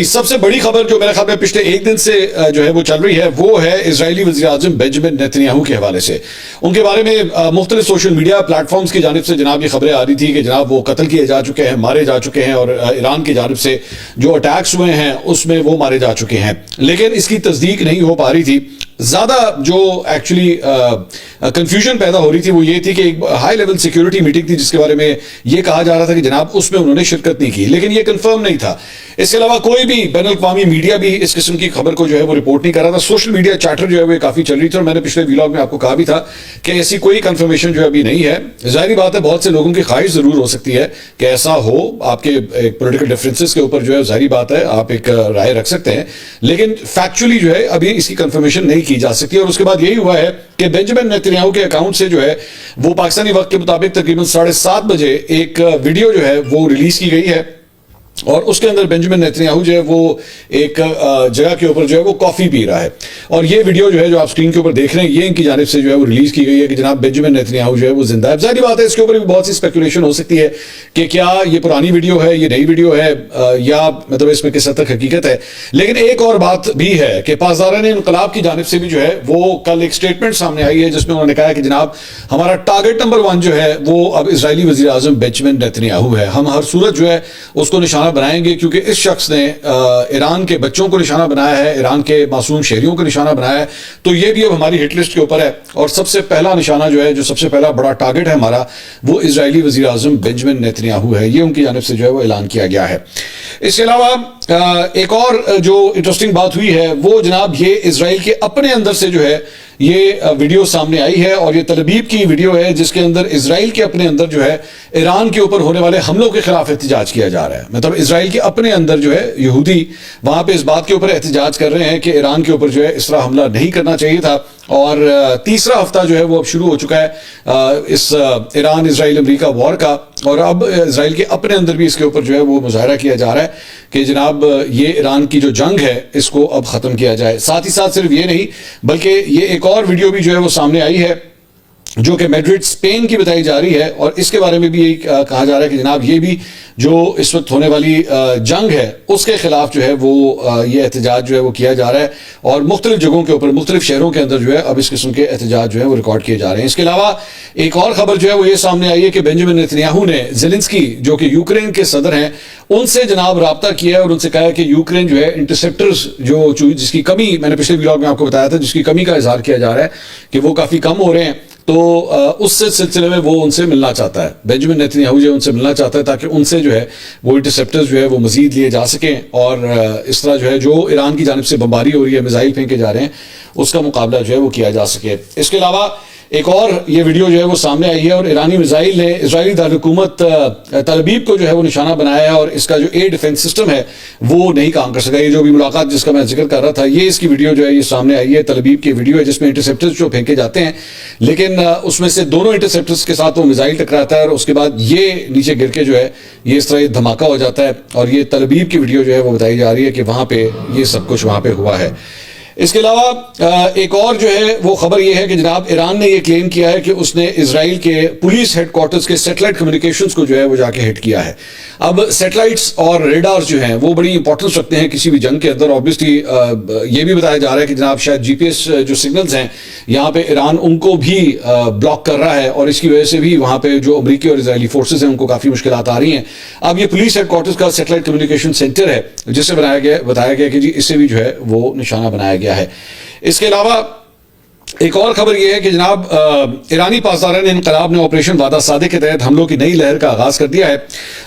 سب سے بڑی خبر جو میرے خیال میں پچھلے ایک دن سے جو ہے وہ چل رہی ہے وہ ہے اسرائیلی وزیر اعظم بنجمن نیتنیاہو کے حوالے سے. ان کے بارے میں مختلف سوشل میڈیا پلیٹ فارمز کی جانب سے جناب یہ خبریں آ رہی تھی کہ جناب وہ قتل کیے جا چکے ہیں, مارے جا چکے ہیں, اور ایران کی جانب سے جو اٹیکس ہوئے ہیں اس میں وہ مارے جا چکے ہیں, لیکن اس کی تصدیق نہیں ہو پا رہی تھی. زیادہ جو ایکچولی کنفیوژن پیدا ہو رہی تھی وہ یہ تھی کہ ایک ہائی لیول سیکیورٹی میٹنگ تھی جس کے بارے میں یہ کہا جا رہا تھا کہ جناب اس میں انہوں نے شرکت نہیں کی, لیکن یہ کنفرم نہیں تھا. اس کے علاوہ کوئی بھی بین الاقوامی میڈیا بھی اس قسم کی خبر کو جو ہے وہ رپورٹ نہیں کر رہا تھا. سوشل میڈیا چیٹر جو ہے وہ کافی چل رہی تھی, اور میں نے پچھلے ویلاگ میں آپ کو کہا بھی تھا کہ ایسی کوئی کنفرمیشن جو ابھی نہیں ہے. ظاہری بات ہے بہت سے لوگوں کی خواہش ضرور ہو سکتی ہے کہ ایسا ہو, آپ کے پولیٹیکل ڈفرینسز کے اوپر جو ہے ظاہری بات ہے آپ ایک رائے رکھ سکتے ہیں, لیکن فیکچولی جو ہے ابھی اس کی کنفرمیشن نہیں کی جا سکتی. اور اس کے بعد یہی ہوا ہے کہ بنجمن نیتنیاہو کے اکاؤنٹ سے جو ہے وہ پاکستانی وقت کے مطابق تقریباً 7:30 بجے ایک ویڈیو جو ہے وہ ریلیز کی گئی ہے, اور اس کے اندر بنجمن نیتنیاہو جو ہے وہ ایک جگہ کے اوپر جو ہے وہ کافی پی رہا ہے. اور یہ ویڈیو جو ہے جو آپ سکرین کے اوپر دیکھ رہے ہیں یہ ان کی جانب سے جو ہے وہ ریلیز کی گئی ہے کہ جناب بنجمن نیتنیاہو جو ہے وہ زندہ ہے. ظاہری بات ہے اس کے اوپر بھی بہت سی اسپیکولیشن ہو سکتی ہے کہ کیا یہ پرانی ویڈیو ہے, یہ نئی ویڈیو ہے, یا مطلب اس میں کس حد تک حقیقت ہے. لیکن ایک اور بات بھی ہے کہ پاسداران انقلاب کی جانب سے بھی جو ہے وہ کل ایک سٹیٹمنٹ سامنے آئی ہے جس میں انہوں نے کہا کہ جناب ہمارا ٹارگٹ نمبر 1 جو ہے وہ اب اسرائیلی وزیر اعظم بنجمن نیتنیاہو ہے. ہم ہر صورت جو ہے اس کو نشانہ بنائیں گے, کیونکہ اس شخص نے ایران کے بچوں کو نشانہ بنایا ہے, ایران کے معصوم شہریوں کو نشانہ بنایا ہے, تو یہ بھی اب ہماری ہٹ لسٹ کے اوپر ہے. اور سب سے پہلا نشانہ جو ہے, جو سب سے پہلا بڑا ٹارگٹ ہے ہمارا, وہ اسرائیلی وزیر اعظم بنجمن نیتنیاہو ہے. یہ ان کی جانب سے جو ہے وہ اعلان کیا گیا ہے. اس کے علاوہ ایک اور جو انٹرسٹنگ بات ہوئی ہے وہ جناب یہ اسرائیل کے اپنے اندر سے جو ہے یہ ویڈیو سامنے آئی ہے, اور یہ تل ابیب کی ویڈیو ہے جس کے اندر اسرائیل کے اپنے اندر جو ہے ایران کے اوپر ہونے والے حملوں کے خلاف احتجاج کیا جا رہا ہے. مطلب اسرائیل کے اپنے اندر جو ہے یہودی وہاں پہ اس بات کے اوپر احتجاج کر رہے ہیں کہ ایران کے اوپر جو ہے اس طرح حملہ نہیں کرنا چاہیے تھا. اور تیسرا ہفتہ جو ہے وہ اب شروع ہو چکا ہے اس ایران اسرائیل امریکہ وار کا, اور اب اسرائیل کے اپنے اندر بھی اس کے اوپر جو ہے وہ مظاہرہ کیا جا رہا ہے کہ جناب یہ ایران کی جو جنگ ہے اس کو اب ختم کیا جائے. ساتھ ہی ساتھ صرف یہ نہیں بلکہ یہ ایک اور ویڈیو بھی جو ہے وہ سامنے آئی ہے جو کہ میڈرڈ اسپین کی بتائی جا رہی ہے, اور اس کے بارے میں بھی یہی کہا جا رہا ہے کہ جناب یہ بھی جو اس وقت ہونے والی جنگ ہے اس کے خلاف جو ہے وہ یہ احتجاج جو ہے وہ کیا جا رہا ہے, اور مختلف جگہوں کے اوپر مختلف شہروں کے اندر جو ہے اب اس قسم کے احتجاج جو ہے وہ ریکارڈ کیے جا رہے ہیں. اس کے علاوہ ایک اور خبر جو ہے وہ یہ سامنے آئی ہے کہ بنجمن نیتنیاہو نے زیلنسکی جو کہ یوکرین کے صدر ہیں ان سے جناب رابطہ کیا ہے, اور ان سے کہا ہے کہ یوکرین جو ہے انٹرسیپٹرز جس کی کمی میں نے پچھلے ویلاگ میں آپ کو بتایا تھا, جس کی کمی کا اظہار کیا جا رہا ہے کہ وہ کافی کم ہو رہے ہیں, تو اس سلسلے میں وہ ان سے ملنا چاہتا ہے. بنجمن نیتنیاہو جو ان سے ملنا چاہتا ہے تاکہ ان سے جو ہے وہ انٹرسیپٹرز جو ہے وہ مزید لیے جا سکیں, اور اس طرح جو ہے جو ایران کی جانب سے بمباری ہو رہی ہے, میزائل پھینکے جا رہے ہیں, اس کا مقابلہ جو ہے وہ کیا جا سکے. اس کے علاوہ ایک اور یہ ویڈیو جو ہے وہ سامنے آئی ہے, اور ایرانی میزائل نے اسرائیلی دارالحکومت تل ابیب کو جو ہے وہ نشانہ بنایا ہے, اور اس کا جو ایئر ڈیفنس سسٹم ہے وہ نہیں کام کر سکا. یہ جو بھی ملاقات جس کا میں ذکر کر رہا تھا, یہ اس کی ویڈیو جو ہے یہ سامنے آئی ہے, تل ابیب کی ویڈیو ہے جس میں انٹرسیپٹرز جو پھینکے جاتے ہیں, لیکن اس میں سے دونوں انٹرسیپٹرز کے ساتھ وہ میزائل ٹکراتا ہے, اور اس کے بعد یہ نیچے گر کے جو ہے یہ اس طرح یہ دھماکہ ہو جاتا ہے. اور یہ تل ابیب کی ویڈیو جو ہے وہ بتائی جا رہی ہے کہ وہاں پہ یہ سب کچھ وہاں پہ ہوا ہے. اس کے علاوہ ایک اور جو ہے وہ خبر یہ ہے کہ جناب ایران نے یہ کلیم کیا ہے کہ اس نے اسرائیل کے پولیس ہیڈ کوارٹرز کے سیٹلائٹ کمیونیکیشنز کو جو ہے وہ جا کے ہٹ کیا ہے. اب سیٹلائٹس اور ریڈارز جو ہیں وہ بڑی امپورٹنس رکھتے ہیں کسی بھی جنگ کے اندر. آبویسلی یہ بھی بتایا جا رہا ہے کہ جناب شاید جی پی ایس جو سگنلز ہیں یہاں پہ ایران ان کو بھی بلاک کر رہا ہے, اور اس کی وجہ سے بھی وہاں پہ جو امریکی اور اسرائیلی فورسز ہیں ان کو کافی مشکلات آ رہی ہیں. اب یہ پولیس ہیڈ کوارٹرز کا سیٹلائٹ کمیونیکیشن سینٹر ہے جس سے بتایا گیا کہ جی اس سے بھی جو ہے وہ نشانہ بنایا گیا ہے. اس کے علاوہ ایک اور خبر یہ ہے کہ جناب ایرانی پاسداران انقلاب نے آپریشن وعدہ صادق کے تحت حملوں کی نئی لہر کا آغاز کر دیا ہے.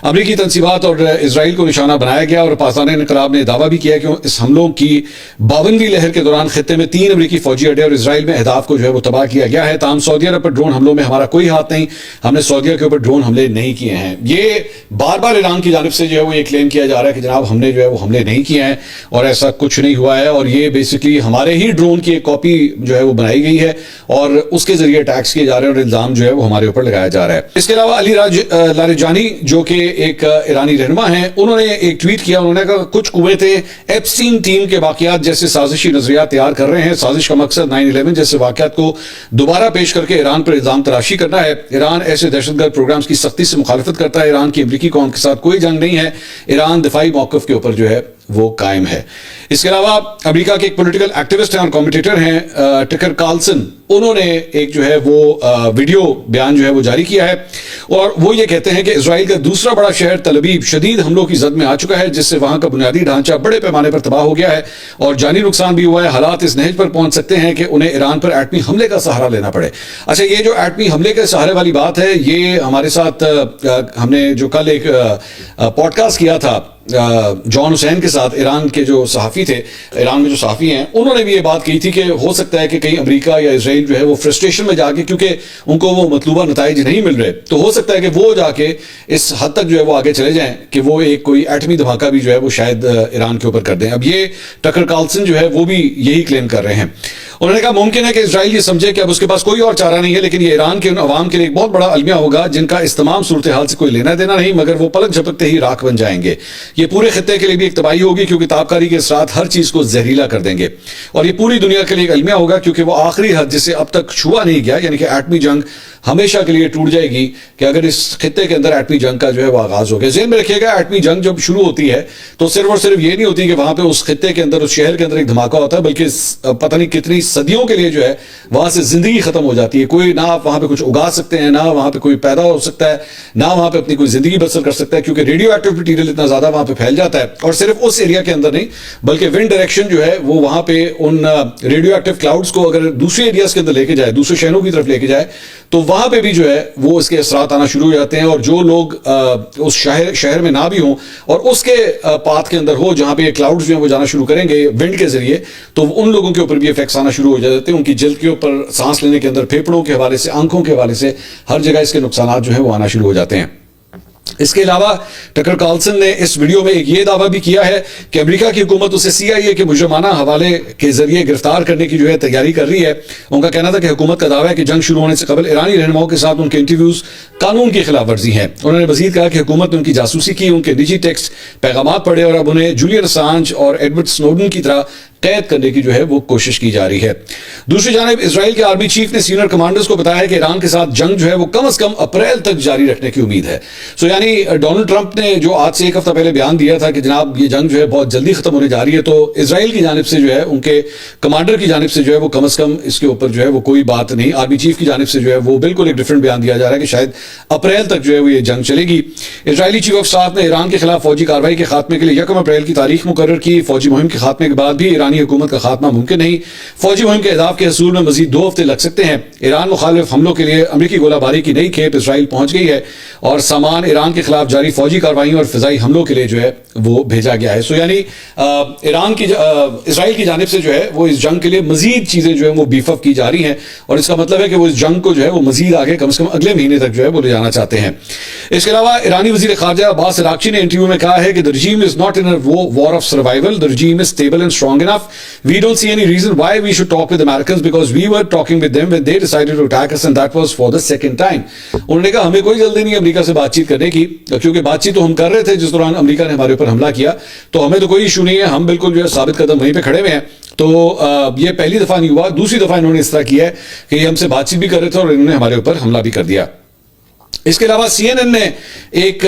امریکی تنصیبات اور اسرائیل کو نشانہ بنایا گیا, اور پاسداران انقلاب نے دعویٰ بھی کیا کہ اس حملوں کی 52ویں لہر کے دوران خطے میں 3 امریکی فوجی اڈے اور اسرائیل میں اہداف کو جو ہے وہ تباہ کیا گیا ہے. تاہم سعودی عرب پر ڈرون حملوں میں ہمارا کوئی ہاتھ نہیں, ہم نے سعودیہ کے اوپر ڈرون حملے نہیں کیے ہیں. یہ بار بار ایران کی جانب سے جو ہے وہ یہ کلیم کیا جا رہا ہے کہ جناب ہم نے جو ہے وہ حملے نہیں کیے ہیں, اور ایسا کچھ نہیں ہوا ہے, اور یہ بیسکلی ہمارے ہی ڈرون کی ایک کاپی جو ہے وہ بنائی گئی ہے, اور اس کے ذریعے اٹیکس کیے جا رہے ہیں, اور الزام جو ہے وہ ہمارے اوپر لگایا جا رہا ہے. اس کے علاوہ علی راج لاریجانی جو کہ ایک ایرانی رہنما ہیں, انہوں نے ایک ٹویٹ کیا. انہوں نے کہا کچھ قوتیں ایپسٹین ٹیم کے واقعات جیسے سازشی نظریات تیار کر رہے ہیں. سازش کا مقصد 9/11 جیسے واقعات کو دوبارہ پیش کر کے ایران پر الزام تراشی کرنا ہے. ایران ایسے دہشت گرد پروگرامز کی سختی سے مخالفت کرتا ہے. ایران کی امریکی قوم کے ساتھ کوئی جنگ نہیں ہے. ایران دفاعی موقف کے اوپر جو ہے وہ قائم ہے. اس کے علاوہ امریکہ کے ایک پولیٹیکل ایکٹیوسٹ ہیں اور کمنٹیٹر ہیں ٹکر کارلسن, انہوں نے ایک جو ہے وہ ویڈیو بیان جو ہے وہ جاری کیا ہے, اور وہ یہ کہتے ہیں کہ اسرائیل کا دوسرا بڑا شہر تل ابیب شدید حملوں کی زد میں آ چکا ہے, جس سے وہاں کا بنیادی ڈھانچہ بڑے پیمانے پر تباہ ہو گیا ہے اور جانی نقصان بھی ہوا ہے. حالات اس نہج پر پہنچ سکتے ہیں کہ انہیں ایران پر ایٹمی حملے کا سہارا لینا پڑے. اچھا, یہ جو ایٹمی حملے کے سہارے والی بات ہے, یہ ہمارے ساتھ ہم نے جو کل ایک پوڈ کاسٹ کیا تھا جان حسین کے ساتھ, ایران کے جو صحافی تھے, ایران میں جو صحافی ہیں, انہوں نے بھی یہ بات کہی تھی کہ ہو سکتا ہے کہ کہیں امریکہ یا اسرائیل جو ہے وہ فرسٹریشن میں جا کے, کیونکہ ان کو وہ مطلوبہ نتائج نہیں مل رہے, تو ہو سکتا ہے کہ وہ جا کے اس حد تک جو ہے وہ آگے چلے جائیں کہ وہ ایک کوئی ایٹمی دھماکہ بھی جو ہے وہ شاید ایران کے اوپر کر دیں. اب یہ ٹکر کارلسن جو ہے وہ بھی یہی کلیم کر رہے ہیں. انہوں نے کہا ممکن ہے کہ اسرائیل یہ سمجھے کہ اب اس کے پاس کوئی اور چارہ نہیں ہے, لیکن یہ ایران کے ان عوام کے لیے ایک بہت بڑا المیہ ہوگا جن کا اس تمام صورتحال سے کوئی لینا دینا نہیں, مگر وہ پلک جھپکتے ہی راکھ بن جائیں گے. یہ پورے خطے کے لیے بھی ایک تباہی ہوگی کیونکہ تابکاری کے اثرات ہر چیز کو زہریلا کر دیں گے, اور یہ پوری دنیا کے لیے ایک المیہ ہوگا کیونکہ وہ آخری حد جسے اب تک چھوا نہیں گیا, یعنی کہ ایٹمی جنگ ہمیشہ کے لیے ٹوٹ جائے گی کہ اگر اس خطے کے اندر ایٹمی جنگ کا جو ہے وہ آغاز ہو گیا. ذہن میں رکھیے گا, ایٹمی جنگ جب شروع ہوتی ہے تو صرف اور صرف یہ نہیں ہوتی کہ وہاں پہ اس خطے کے اندر, اس شہر کے اندر ایک دھماکہ ہوتا ہے, بلکہ پتہ نہیں کتنی صدیوں کے لیے جو ہے وہاں سے زندگی ختم ہو جاتی ہے. کوئی نہ آپ وہاں پہ کچھ اگا سکتے ہیں, نہ وہاں پہ کوئی پیدا ہو سکتا ہے, نہ وہاں پہ اپنی کوئی زندگی بسر کر سکتا ہے, کیونکہ ریڈیو ایکٹیو مٹیریل اتنا زیادہ وہاں پہ پھیل جاتا ہے. اور صرف اس ایریا کے اندر نہیں بلکہ ونڈ ڈائریکشن جو ہے وہ وہاں پہ ان ریڈیو ایکٹیو کلاؤڈز کو اگر دوسرے ایریاز کے اندر لے کے جائے, دوسرے شہروں کی طرف لے کے جائے, تو وہاں پہ بھی جو ہے وہ اس کے اثرات آنا شروع ہو جاتے ہیں. اور جو لوگ اس شہر میں نہ بھی ہوں اور اس کے پاتھ کے اندر ہو جہاں پہ یہ کلاؤڈز جو ہیں وہ جانا شروع کریں گے ونڈ کے ذریعے, تو ان لوگوں کے اوپر بھی افیکٹس آنا شروع ہو جاتے ہیں. ان کی جلد کے اوپر, سانس لینے کے اندر, پھیپڑوں کے حوالے سے, آنکھوں کے حوالے سے, ہر جگہ اس کے نقصانات جو ہیں وہ آنا شروع ہو جاتے ہیں. اس کے علاوہ ٹکر کارلسن نے اس ویڈیو میں ایک یہ دعویٰ بھی کیا ہے کہ امریکہ کی حکومت اسے CIA کے مجرمانہ حوالے کے ذریعے گرفتار کرنے کی جو ہے تیاری کر رہی ہے. ان کا کہنا تھا کہ حکومت کا دعویٰ ہے کہ جنگ شروع ہونے سے قبل ایرانی رہنماؤں کے ساتھ ان کے انٹرویوز قانون کی خلاف ورزی ہیں. انہوں نے مزید کہا کہ حکومت نے ان کی جاسوسی کی, ان کے نجی ٹیکسٹ پیغامات پڑھے اور اب انہیں جولین اسانج اور ایڈورڈ سنوڈن کی طرح قید کرنے کی جو ہے وہ کوشش کی جا رہی ہے. دوسری جانب اسرائیل کے آرمی چیف نے سینئر کمانڈرز کو بتایا کہ ایران کے ساتھ جنگ جو ہے وہ کم از کم اپریل تک جاری رکھنے کی امید ہے. یعنی ڈونلڈ ٹرمپ نے جو آج سے ایک ہفتہ پہلے بیان دیا تھا کہ جناب یہ جنگ جو ہے بہت جلدی ختم ہونے جا رہی ہے, تو اسرائیل کی جانب سے جو ہے ان کے کمانڈر کی جانب سے جو ہے وہ کم از کم اس کے اوپر جو ہے وہ کوئی بات نہیں. آرمی چیف کی جانب سے جو ہے وہ بالکل ایک ڈفرنٹ بیان دیا جا رہا ہے کہ شاید اپریل تک جو ہے وہ یہ جنگ چلے گی. اسرائیلی چیف آف سٹاف نے ایران کے خلاف فوجی کارروائی کے خاتمے کے لیے 1 اپریل کی تاریخ مقرر کی. فوجی مہم کے خاتمے کے بعد بھی ایرانی حکومت کا خاتمہ ممکن نہیں. فوجی مہم کے اہداف کے حصول میں مزید 2 ہفتے لگ سکتے ہیں. ایران مخالف حملوں کے لیے امریکی گولہ باری کی نئی کھیپ اسرائیل پہنچ گئی ہے اور سامان ایران کے خلاف جاری فوجی کارروائیوں اور فضائی حملوں کے لیے جو ہے وہ بھیجا گیا ہے. یعنی ایران کی اسرائیل کی جانب سے جو ہے وہ اس جنگ کے لیے مزید چیزیں جو ہیں وہ بیف اپ کی جا رہی ہیں, اور اس کا مطلب ہے کہ وہ اس جنگ کو جو ہے وہ مزید آگے کم از کم اگلے مہینے تک جو ہے وہ لے جانا چاہتے ہیں. اس کے علاوہ ایرانی وزیر خارجہ عباس عراقچی نے انٹرویو میں کہا ہے کہ the regime is not in a war of survival. The regime is stable and strong enough. We don't see any reason why we should talk with Americans because we were talking with them when they decided to attack us and that was for the second time. انہوں نے کہا ہمیں کوئی جلدی نہیں امریکہ سے بات چیت کرنے کی, کیونکہ بات چیت تو ہم کر رہے تھے جس دوران امریکہ نے ہمارے اوپر حملہ کیا, تو ہمیں تو کوئی ایشو نہیں ہے, ہم بالکل جو ہے ثابت قدم وہیں پہ کھڑے ہوئے ہیں. تو یہ پہلی دفعہ نہیں ہوا. دوسری دفعہ انہوں نے اس طرح کیا ہے کہ یہ ہم سے بات چیت بھی کر رہے تھے اور انہوں نے ہمارے اوپر حملہ بھی کر دیا. اس کے علاوہ CNN نے ایک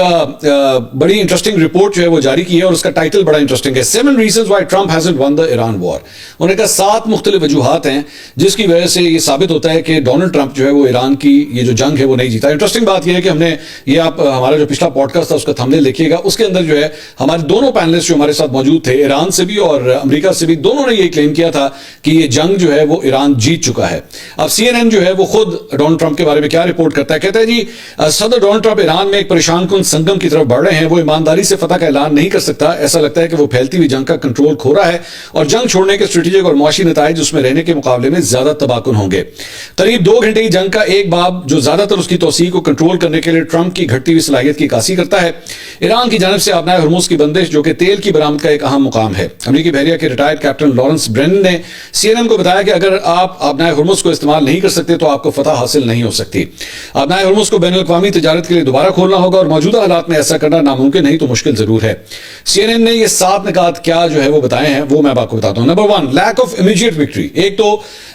بڑی انٹرسٹنگ رپورٹ جو ہے وہ جاری کی ہے اور اس کا ٹائٹل بڑا انٹرسٹنگ ہے, 7 reasons why Trump hasn't won the Iran war. انہوں نے کہا 7 مختلف وجوہات ہیں جس کی وجہ سے یہ ثابت ہوتا ہے کہ ڈونلڈ ٹرمپ جو ہے وہ ایران کی یہ جو جنگ ہے وہ نہیں جیتا. انٹرسٹنگ بات یہ ہے کہ ہم نے یہ آپ ہمارا جو پچھلا پوڈ کاسٹ تھا اس کا تھمبنیل دیکھیے گا, اس کے اندر جو ہے ہمارے دونوں پینلسٹ جو ہمارے ساتھ موجود تھے ایران سے بھی اور امریکہ سے بھی, دونوں نے یہ کلیم کیا تھا کہ یہ جنگ جو ہے وہ ایران جیت چکا ہے. اب CNN جو ہے وہ خود ڈونلڈ ٹرمپ کے بارے میں کیا رپورٹ کرتا ہے, کہتا ہے جی صدر ڈونلڈ ٹرمپ ایران میں ایک پریشان کن سنگم کی طرف بڑھ رہے ہیں. وہ ایمانداری سے فتح کا اعلان نہیں کر سکتا. ایسا لگتا ہے کہ وہ پھیلتی ہوئی جنگ کا کنٹرول کھو رہا ہے اور جنگ چھوڑنے کے اسٹریٹجک اور معاشی نتائج اس میں رہنے کے مقابلے میں زیادہ تباہ کن ہوں گے. قریب 2 گھنٹے کی جنگ کا ایک باب جو زیادہ تر اس کی توسیع کو کنٹرول کرنے کے لیے ٹرمپ کی گھٹتی ہوئی صلاحیت کی عکاسی کرتا ہے. ایران کی جانب سے آبنائے ہرمز کی بندش جو کہ تیل کی برآمد کا ایک اہم مقام ہے. امریکی بحریہ کے ریٹائرڈ کیپٹن لارنس برینن نے CNN کو بتایا کہ اگر آپ آبنائے ہرمز کو استعمال نہیں کر سکتے تو آپ کو فتح حاصل نہیں ہو سکتی. آبنائے ہرمز کو بین الاقوامی تجارت کے لیے دوبارہ کھولنا ہوگا اور موجودہ حالات میں ایسا کرنا ناممکن نہیں تو مشکل ضرور ہے. CNN نے یہ 7 نکات کیا جو ہے وہ بتائے ہیں وہ میں آپ کو بتاتا ہوں. Number 1, lack of immediate victory. ایک تو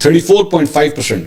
34.5%।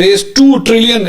raised $2 trillion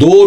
$2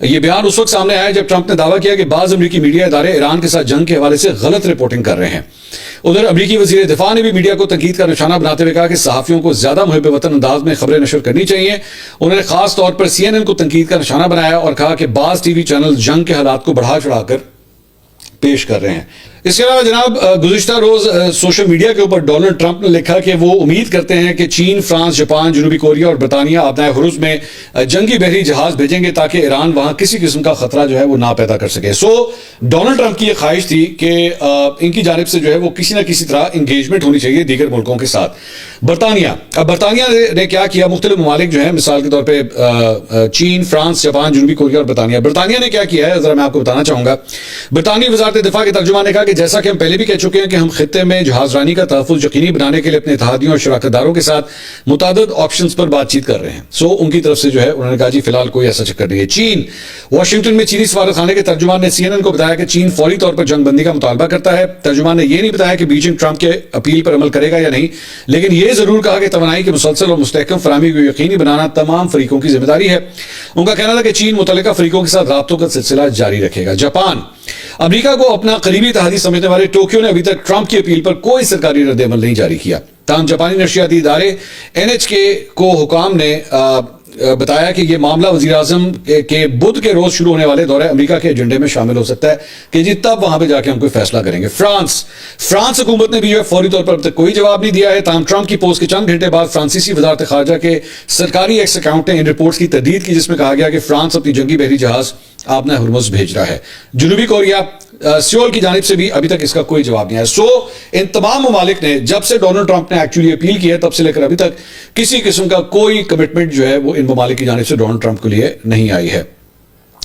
یہ بیان اس وقت سامنے آیا جب ٹرمپ نے دعویٰ کیا کہ بعض امریکی میڈیا ادارے ایران کے ساتھ جنگ کے حوالے سے غلط رپورٹنگ کر رہے ہیں. ادھر امریکی وزیر دفاع نے بھی میڈیا کو تنقید کا نشانہ بناتے ہوئے کہا کہ صحافیوں کو زیادہ محب وطن انداز میں خبریں نشر کرنی چاہیے. انہوں نے خاص طور پر CNN کو تنقید کا نشانہ بنایا اور کہا کہ بعض ٹی وی چینل جنگ کے حالات کو بڑھا چڑھا کر پیش کر رہے ہیں. اس کے علاوہ جناب گزشتہ روز سوشل میڈیا کے اوپر ڈونلڈ ٹرمپ نے لکھا کہ وہ امید کرتے ہیں کہ چین، فرانس، جاپان، جنوبی کوریا اور برطانیہ اپنے حروز میں جنگی بحری جہاز بھیجیں گے تاکہ ایران وہاں کسی قسم کا خطرہ جو ہے وہ نہ پیدا کر سکے. ڈونلڈ ٹرمپ کی یہ خواہش تھی کہ ان کی جانب سے جو ہے وہ کسی نہ کسی طرح انگیجمنٹ ہونی چاہیے دیگر ملکوں کے ساتھ. برطانیہ نے کیا کیا؟ مختلف ممالک جو ہیں مثال کے طور پہ چین، فرانس، جاپان، جنوبی کوریا اور برطانیہ نے کیا کیا ہے ذرا میں آپ کو بتانا چاہوں گا. برطانوی وزارت دفاع کے ترجمان نے کہا کہ جیسا کہ ہم پہلے بھی کہہ چکے ہیں کہ ہم خطے میں جہاز رانی کا تحفظ یقینی بنانے کے لیے اپنے اتحادیوں اور شراکت داروں کے ساتھ متعدد آپشنز پر بات چیت کر رہے ہیں. ان کی طرف سے جو ہے انہوں نے کہا جی فی الحال کوئی ایسا چکر نہیں ہے. چین واشنگٹن میں چینی سفارت خانے کے ترجمان نے CNN کو بتایا کہ چین فوری طور پر جنگ بندی کا مطالبہ کرتا ہے. ترجمان نے یہ نہیں بتایا کہ بیجنگ ٹرمپ کے اپیل پر عمل کرے گا یا نہیں، لیکن یہ ضرور کہا کہ توانائی کی مسلسل اور مستحکم فراہمی کو یقینی بنانا تمام فریقوں کی ذمہ داری ہے. ان کا کہنا تھا کہ چین متعلقہ فریقوں کے ساتھ رابطوں کا سلسلہ جاری رکھے گا. جاپان امریکہ کو اپنا قریبی اتحادی سمجھنے والے ٹوکیو نے ابھی تک ٹرمپ کی اپیل پر کوئی سرکاری رد عمل نہیں جاری کیا. تاہم جاپانی نشریاتی ادارے NHK کو حکام نے بتایا کہ یہ معاملہ وزیراعظم کے بدھ کے روز شروع ہونے والے دورہ امریکہ کے ایجنڈے میں شامل ہو سکتا ہے کہ جی تب وہاں پہ جا کے ہم کوئی فیصلہ کریں گے. فرانس حکومت نے بھی فوری طور پر اب تک کوئی جواب نہیں دیا ہے. تاہم ٹرمپ کی پوسٹ کے چند گھنٹے بعد فرانسیسی وزارت خارجہ کے سرکاری ایکس اکاؤنٹ نے ان رپورٹس کی تردید کی جس میں کہا گیا کہ فرانس اپنی جنگی بحری جہاز آبنہ ہرمز بھیج رہا ہے. جنوبی کوریا سیول کی جانب سے بھی ابھی تک اس کا کوئی جواب نہیں آیا. ان تمام ممالک نے جب سے ڈونلڈ ٹرمپ نے ایکچولی اپیل کی ہے تب سے لے کر ابھی تک کسی قسم کا کوئی کمٹمنٹ جو ہے وہ ان ممالک کی جانب سے ڈونلڈ ٹرمپ کے لیے نہیں آئی ہے.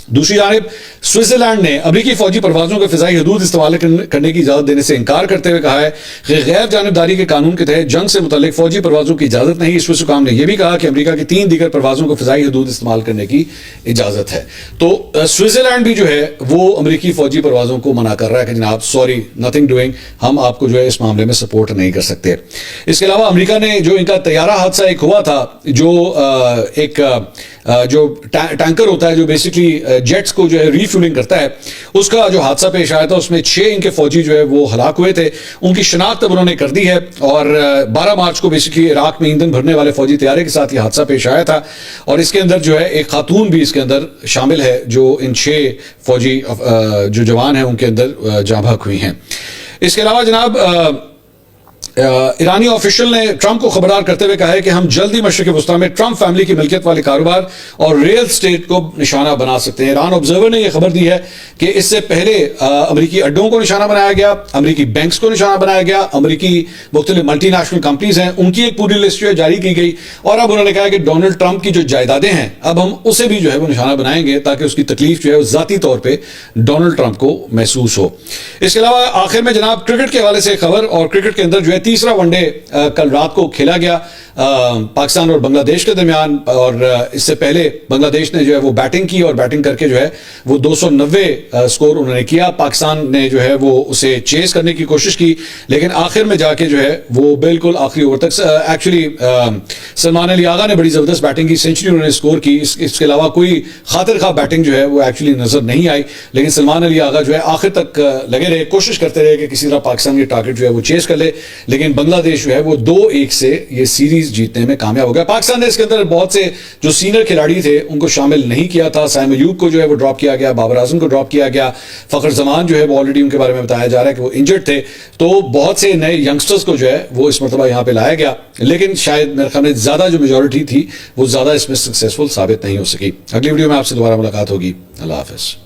دوسری جانب سوئٹزرلینڈ نے امریکی فوجی پروازوں کو فضائی حدود استعمال کرنے کی اجازت دینے سے انکار کرتے ہوئے کہا ہے کہ غیر جانبداری کے قانون کے تحت جنگ سے متعلق فوجی پروازوں کی اجازت نہیں. سوئس حکام نے یہ بھی کہا کہ امریکہ کی 3 دیگر پروازوں کو فضائی حدود استعمال کرنے کی اجازت ہے. تو سوئٹزرلینڈ بھی جو ہے وہ امریکی فوجی پروازوں کو منع کر رہا ہے کہ جناب سوری نتھنگ ڈوئنگ، ہم آپ کو جو ہے اس معاملے میں سپورٹ نہیں کر سکتے. اس کے علاوہ امریکہ نے جو ان کا طیارہ حادثہ ایک ہوا تھا جو ٹینکر ہوتا ہے جو بیسکلی جیٹس کو جو ہے ریفیولنگ کرتا ہے، اس کا جو حادثہ پیش آیا تھا اس میں 6 ان کے فوجی جو ہے وہ ہلاک ہوئے تھے. ان کی شناخت اب انہوں نے کر دی ہے اور 12 مارچ کو بیسکلی عراق میں ایندھن بھرنے والے فوجی طیارے کے ساتھ یہ حادثہ پیش آیا تھا اور اس کے اندر جو ہے ایک خاتون بھی اس کے اندر شامل ہے جو ان 6 فوجی جو جوان ہیں ان کے اندر جاں بحق ہوئی ہیں. اس کے علاوہ جناب ایرانی آفیشل نے ٹرمپ کو خبردار کرتے ہوئے کہا ہے کہ ہم جلدی مشرق وسطیٰ میں ٹرمپ فیملی کی ملکیت والے کاروبار اور ریل اسٹیٹ کو نشانہ بنا سکتے ہیں. ایران آبزرور نے یہ خبر دی ہے کہ اس سے پہلے امریکی اڈوں کو نشانہ بنایا گیا، امریکی بینکس کو نشانہ بنایا گیا، امریکی مختلف ملٹی نیشنل کمپنیز ہیں ان کی ایک پوری لسٹ جو ہے جاری کی گئی اور اب انہوں نے کہا کہ ڈونلڈ ٹرمپ کی جو جائیدادیں ہیں اب ہم اسے بھی جو ہے وہ نشانہ بنائیں گے تاکہ اس کی تکلیف جو ہے ذاتی طور پہ ڈونلڈ ٹرمپ کو محسوس ہو. اس کے علاوہ آخر میں جناب کرکٹ کے حوالے سے خبر، اور کرکٹ کے اندر جو ہے تیسرا ون ڈے کل رات کو کھیلا گیا پاکستان اور بنگلہ دیش کے درمیان، اور اس سے پہلے بنگلہ دیش نے جو ہے وہ بیٹنگ کی اور بیٹنگ کر کے جو ہے وہ 290 سکور انہوں نے کیا. پاکستان نے جو ہے وہ اسے چیز کرنے کی کوشش کی لیکن آخر میں جا کے جو ہے وہ بالکل آخری اوور تک ایکچولی سلمان علی آغا نے بڑی زبردست بیٹنگ کی، سینچری انہوں نے سکور کی. اس کے علاوہ کوئی خاطر خواہ بیٹنگ جو ہے وہ ایکچولی نظر نہیں آئی لیکن سلمان علی آغا جو ہے آخر تک لگے رہے، کوشش کرتے رہے کہ کسی طرح پاکستان کی ٹارگٹ جو ہے وہ چیز کر لے لیکن بنگلہ دیش جو ہے وہ 2-1 سے یہ سیریز جیتنے میں کامیاب ہو گیا. پاکستان نے اس کے اندر بہت سے جو سینئر کھلاڑی تھے ان کو شامل نہیں کیا تھا. سائم ایوب کو جو ہے وہ ڈراپ کیا گیا، بابر اعظم کو ڈراپ کیا گیا، فخر زمان جو ہے وہ آلریڈی ان کے بارے میں بتایا جا رہا ہے کہ وہ انجرڈ تھے. تو بہت سے نئے ینگسٹرز کو جو ہے وہ اس مرتبہ یہاں پہ لایا گیا لیکن شاید میرے خیال میں زیادہ جو میجورٹی تھی وہ زیادہ اس میں سکسیسفل ثابت نہیں ہو سکی. اگلی ویڈیو میں آپ سے دوبارہ ملاقات ہوگی. اللہ حافظ.